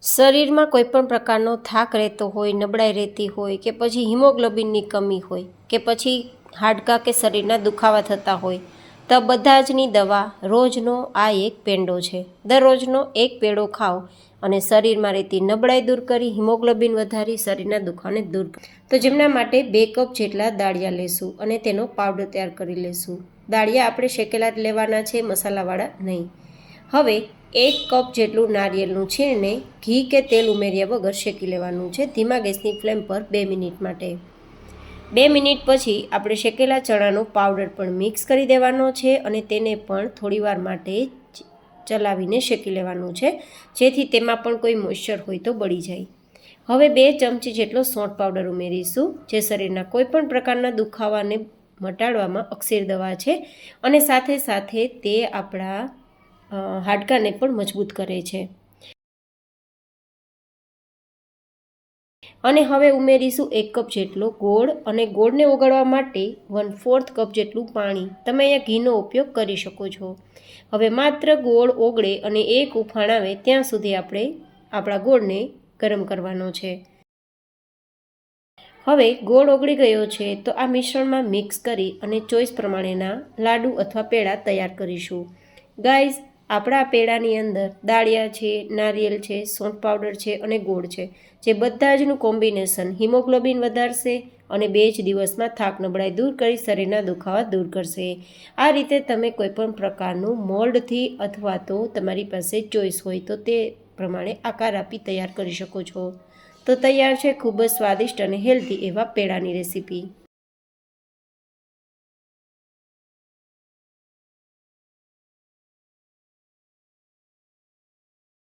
શરીરમાં કોઈપણ પ્રકારનો થાક રહેતો હોય, નબળાઈ રહેતી હોય કે પછી હિમોગ્લોબિનની કમી હોય કે પછી હાડકાં કે શરીરના દુખાવા થતા હોય તો બધા જની દવા રોજનો આ એક પેંડો છે. દરરોજનો એક પેંડો ખાઓ અને શરીરમાં રહેતી નબળાઈ દૂર કરી, હિમોગ્લોબિન વધારી, શરીરના દુખાવાને દૂર કરી. તો જેમના માટે 2 કપ જેટલા દાળિયા લેશું અને તેનો પાવડર તૈયાર કરી લેશું. દાળિયા આપણે શેકેલા જ લેવાના છે, મસાલાવાળા નહીં. હવે 1 કપ જેટલું નારિયેળનું છીણને ઘી કે તેલ ઉમેર્યા વગર શેકી લેવાનું છે ધીમા ગેસની ફ્લેમ પર 2 મિનિટ માટે. 2 મિનિટ પછી આપણે શેકેલા ચણાનો પાવડર પણ મિક્સ કરી દેવાનો છે અને તેને પણ થોડીવાર માટે ચલાવીને શેકી લેવાનું છે, જેથી તેમાં પણ કોઈ મોઇશ્ચર હોય તો બળી જાય. હવે 2 ચમચી જેટલો સੌંઠ પાવડર ઉમેરીશું, જે શરીરના કોઈપણ પ્રકારના દુખાવાને મટાડવામાં અક્ષર દવા છે અને સાથે સાથે તે આપણા હાડકાને પણ મજબૂત કરે છે. અને હવે ઉમેરીશું 1 કપ જેટલો ગોળ અને ગોળને ઓગાળવા માટે 1/4 કપ જેટલું પાણી. તમે અહીંયા ઘીનો ઉપયોગ કરી શકો છો. હવે માત્ર ગોળ ઓગળે અને એક ઉફાણ આવે ત્યાં સુધી આપણે આપણા ગોળને ગરમ કરવાનો છે. હવે ગોળ ઓગળી ગયો છે તો આ મિશ્રણમાં મિક્સ કરી અને ચોઈસ પ્રમાણેના લાડુ અથવા પેડા તૈયાર કરીશું. ગાઈઝ, આપણા પેડાની અંદર દાળિયા છે, નારિયેળ છે, સੌંઠ પાવડર છે અને ગોળ છે, જે બધા જનું કોમ્બિનેશન હિમોગ્લોબિન વધારશે અને 2 જ દિવસમાં થાક નબળાઈ દૂર કરી શરીરના દુખાવા દૂર કરશે. આ રીતે તમે કોઈપણ પ્રકારનું મોલ્ડથી અથવા તો તમારી પાસે ચોઈસ હોય તો તે પ્રમાણે આકાર આપી તૈયાર કરી શકો છો. તો તૈયાર છે ખૂબ જ સ્વાદિષ્ટ અને હેલ્ધી એવા પેડાની રેસીપી.